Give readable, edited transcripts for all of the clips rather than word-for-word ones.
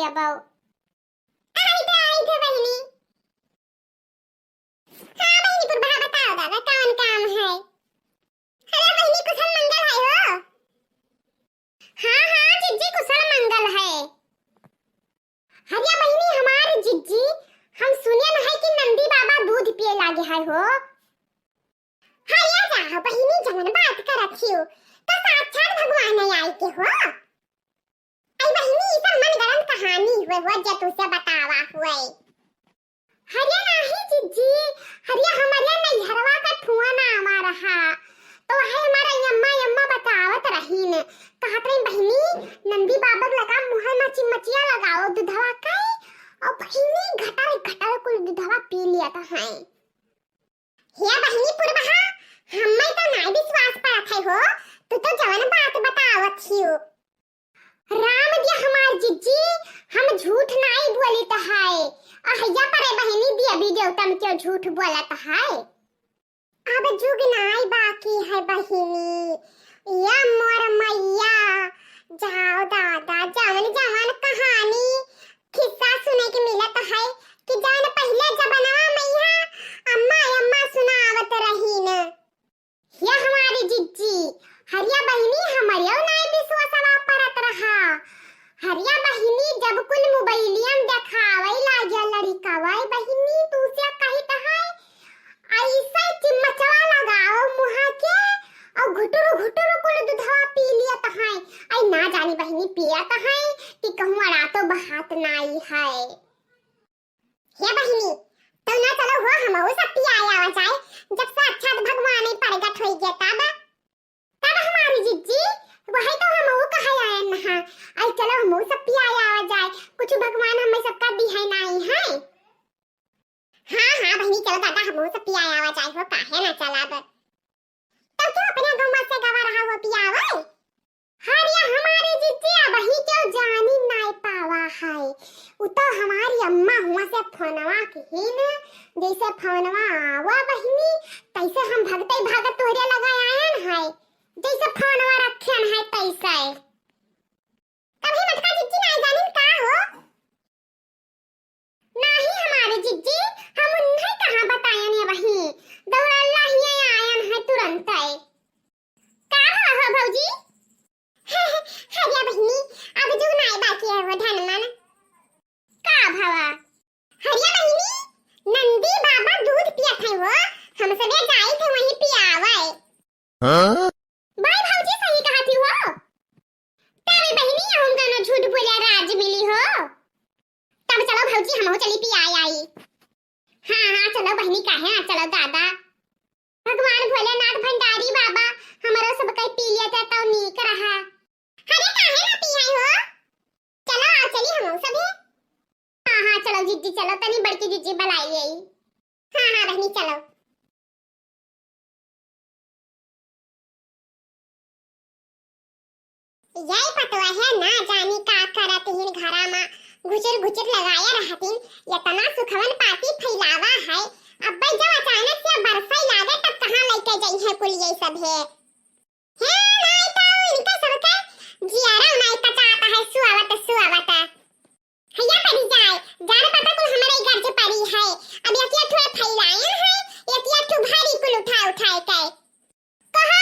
अब आई थे बहनी। हाँ बहनी पुरबा बताओ दादा कौन काम है। अरे बहनी कुशल मंगल है हो। हाँ हाँ जिज्जी कुशल मंगल है। हरिया बहनी हमारे जिज्जी हम सुने न है कि नंदी बाबा दूध पिए लागे है हो। हरिया जाओ बहनी जवन बात कर रखियो तो साक्षात भगवान ही आए के हो। आई बहनी ये सब मन गढ़ंत कहानी हुए हो जो तुझसे बतावा हुए। हरिया नहीं जिज्जी हरिया हमारे नैहरवा का ठुआ ना आवा रहा तो है हमारा यम्मा यम्मा बतावत रहीन कहत रही बहनी नंदी बाबा लगा मुंह में चिमचिया लगाओ दूधवा का और बहनी घटर घटर कुल दूधवा पी लिया था है। हे बहनी पुरबहा हम्मे तो नहीं विश्वास परत है हो तू तो जवन बात बतावत छियो। राम दिया हमार जिज्जी हम झूठ नहीं बोली तो है अहैया परे बहनी दिया भी देवता में क्यों झूठ बोला तो है। अब जुग नहीं बाकी है बहनी या मोर मैया जाओ दादा जवन जवन कहानी किस्सा सुने के मिला तो है कि जान पहले जमाना मैया अम्मा अम्मा सुनावत रही न। या हमारी जिज्जी हरिया बहनी हमारियो नहीं विश्वासवा परत रहा। हरिया बहनी जब कुल मोबाइलियम देखावे लागे लड़कावा बहनी तू से कही तो है ऐसे चिमचवा लगाओ मुंह के और घुटुरु कुल दूधवा पी लिया तो है। आई ना जानी बहनी पिया तो है कि कहूं अड़ा तो बहात नहीं है। हे बहनी तो ना चलो हो हम सब पिया आवा जाए जब साक्षात भगवान ही प्रकट होई गया तब हमारी जिज्जी वही तो हम वो कहा आए ना आई चलो हम सब पिया आवा जाए कुछ भगवान हमें सबका दी है नहीं है। हाँ हाँ बहनी चलो दादा हम सब पिया आवा जाए हो काहे ना चला तब क्यों अपने गांव से गवा रहा हो पिया आवे। हरिया हमारी जिज्जी वही क्यों जानी नहीं पावा है उ तो हमारी अम्मा हुआ से फोनवा की न जैसे फोनवा आवा बहनी तैसे हम भगते भागत तोहरे लगा आयन है जैसे फोनवा रखन है तैसे कभी मटका जिज्जी नहीं जानी का हो। नहीं हमारे जिज्जी हम उन्हें कहां बतायन है वही दौड़ल्ला ही आयन है तुरंत है का हो भौजी। हरिया बहनी अब जो नहीं बाकी है वो धन मन का भवा। हरिया बहनी नंदी बाबा दूध पिया थे वो हम सबे जाए थे वहीं पियावे। हां भाई भौजी सही कहा थी वो तेरी बहनी हम दोनों झूठ बोले राज मिली हो तब चलो भौजी हम चली पियाई आई। हां हां चलो बहनी काहे ना चलो दादा भगवान भोलेनाथ भंडारी बाबा हमारा सब कई पी लिया था तो नीक रहा। अरे काहे ना पियाई हो चलो आ चली हम सभी। हां हां चलो जिज्जी चलो तनी बड़की जिज्जी बुलाई यही। हां हां बहनी चलो। यही पतवा है ना जानी का करत हिन घरा में घुचर लगाया रहतिन इतना सुखवन पाती फैलावा है अब जब अचानक से बरसाई लागे तब कहां लेके जाई है कुल ये सब है। नहीं तो इनका सबका जियारा नहीं पता आता है सुआवत हैया पड़ी जाए जान पता कुल हमारे घर से पड़ी है अब ये क्या थोड़ा फैलाया है ये क्या तो भारी कुल उठा के कहो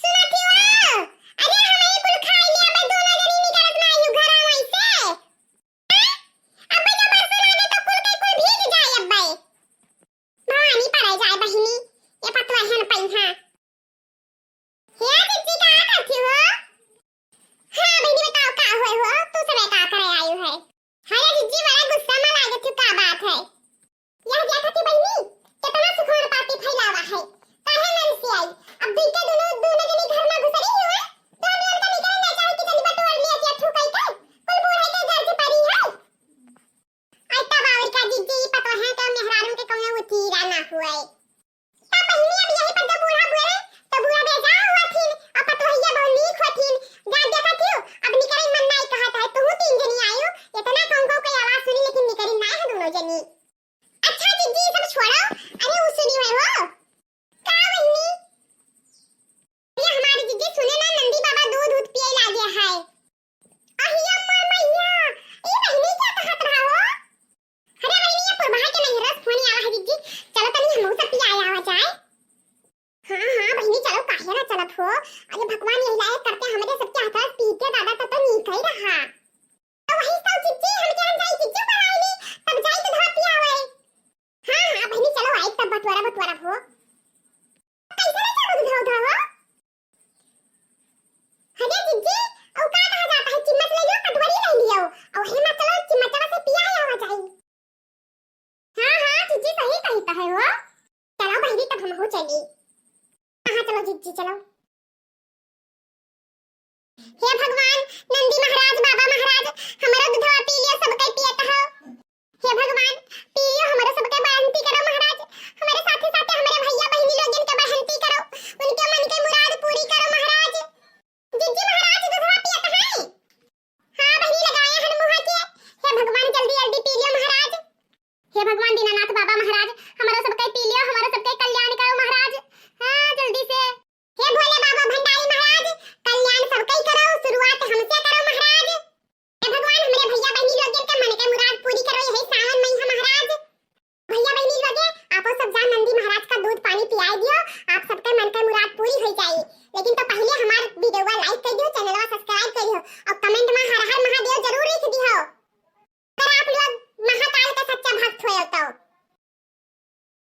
सुनती हो अरे हमें कुल खा लिया मैं दोनों जनी निकलत ना यू घर आवई से अब जब बरसा लागे तो कुल के कुल भीग जाए अब भवानी पड़े जाए बहिनी ये पतवा है न पई हां। हो। अरे भगवान यही लायक करते हमारे सबके हाथ पीते दादा तो नहीं कही रहा। तो वही सब चिच्ची हम क्या जाई चिच्ची बनाईली तब जाई तो धापी आवे। हां हां बहनी चलो आई तब बटवारा हो। कैसे नहीं चलो उधर उधर हो। अरे चिच्ची औ का कहा जाता है चिम्मच ले लो कटोरी ले लियो और वही मत चलो चिम्मचवा से पिया आवा जाई। हां हां चिच्ची सही कहता है वो। चलो बहनी तब हम हो चली। हां चलो चिच्ची चलो। हे भगवान नंदी महाराज बाबा महाराज हमारा दूधवा पी लियो सब कई पियत हो। हे भगवान पी लियो हमारा सब के बांती करो महाराज। हमारे साथे साथे हमारे भैया बहनी लोगन के बांती